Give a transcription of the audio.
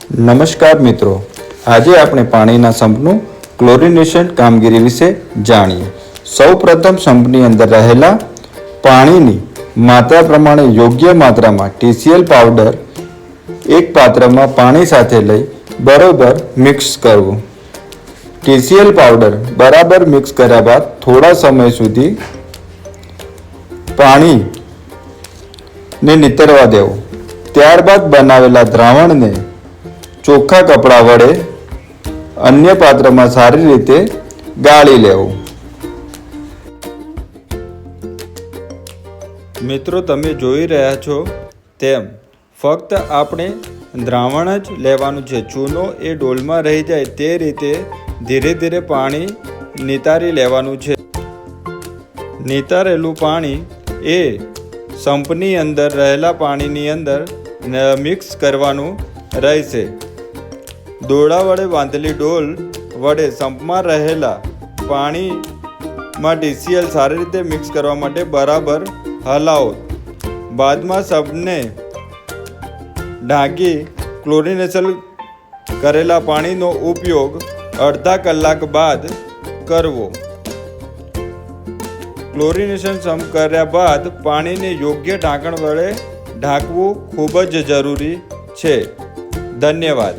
નમસ્કાર મિત્રો, આજે આપણે પાણીના સંપનું ક્લોરિનેશન કામગીરી વિશે જાણીએ। સૌપ્રથમ સંપની અંદર રહેલા પાણીની માત્રા પ્રમાણે યોગ્ય માત્રામાં TCL પાવડર એક પાત્રમાં પાણી સાથે લઈ બરોબર મિક્સ કરવું। TCL પાવડર બરાબર મિક્સ કર્યા બાદ થોડા સમય સુધી પાણીને નીતરવા દેવું। ત્યારબાદ બનાવેલા દ્રાવણને ચોખ્ખા કપડા વડે અન્ય પાત્રમાં સારી રીતે ગાળી લેવું। મિત્રો, તમે જોઈ રહ્યા છો તેમ ફક્ત આપણે દ્રાવણ જ લેવાનું છે। ચૂનો એ ડોલમાં રહી જાય તે રીતે ધીરે ધીરે પાણી નિતારી લેવાનું છે। નિતારેલું પાણી એ સંપની અંદર રહેલા પાણીની અંદર મિક્સ કરવાનું રહેશે। દોરડા વડે બાંધેલી ડોલ વડે સંપમાં રહેલા પાણીમાં TCL સારી રીતે મિક્સ કરવા માટે બરાબર હલાવો। બાદમાં સંપને ઢાંકી ક્લોરિનેશન કરેલા પાણીનો ઉપયોગ અડધા કલાક બાદ કરવો। ક્લોરિનેશન સંપ કર્યા બાદ પાણીને યોગ્ય ઢાંકણ વડે ઢાંકવું ખૂબ જ જરૂરી છે। ધન્યવાદ।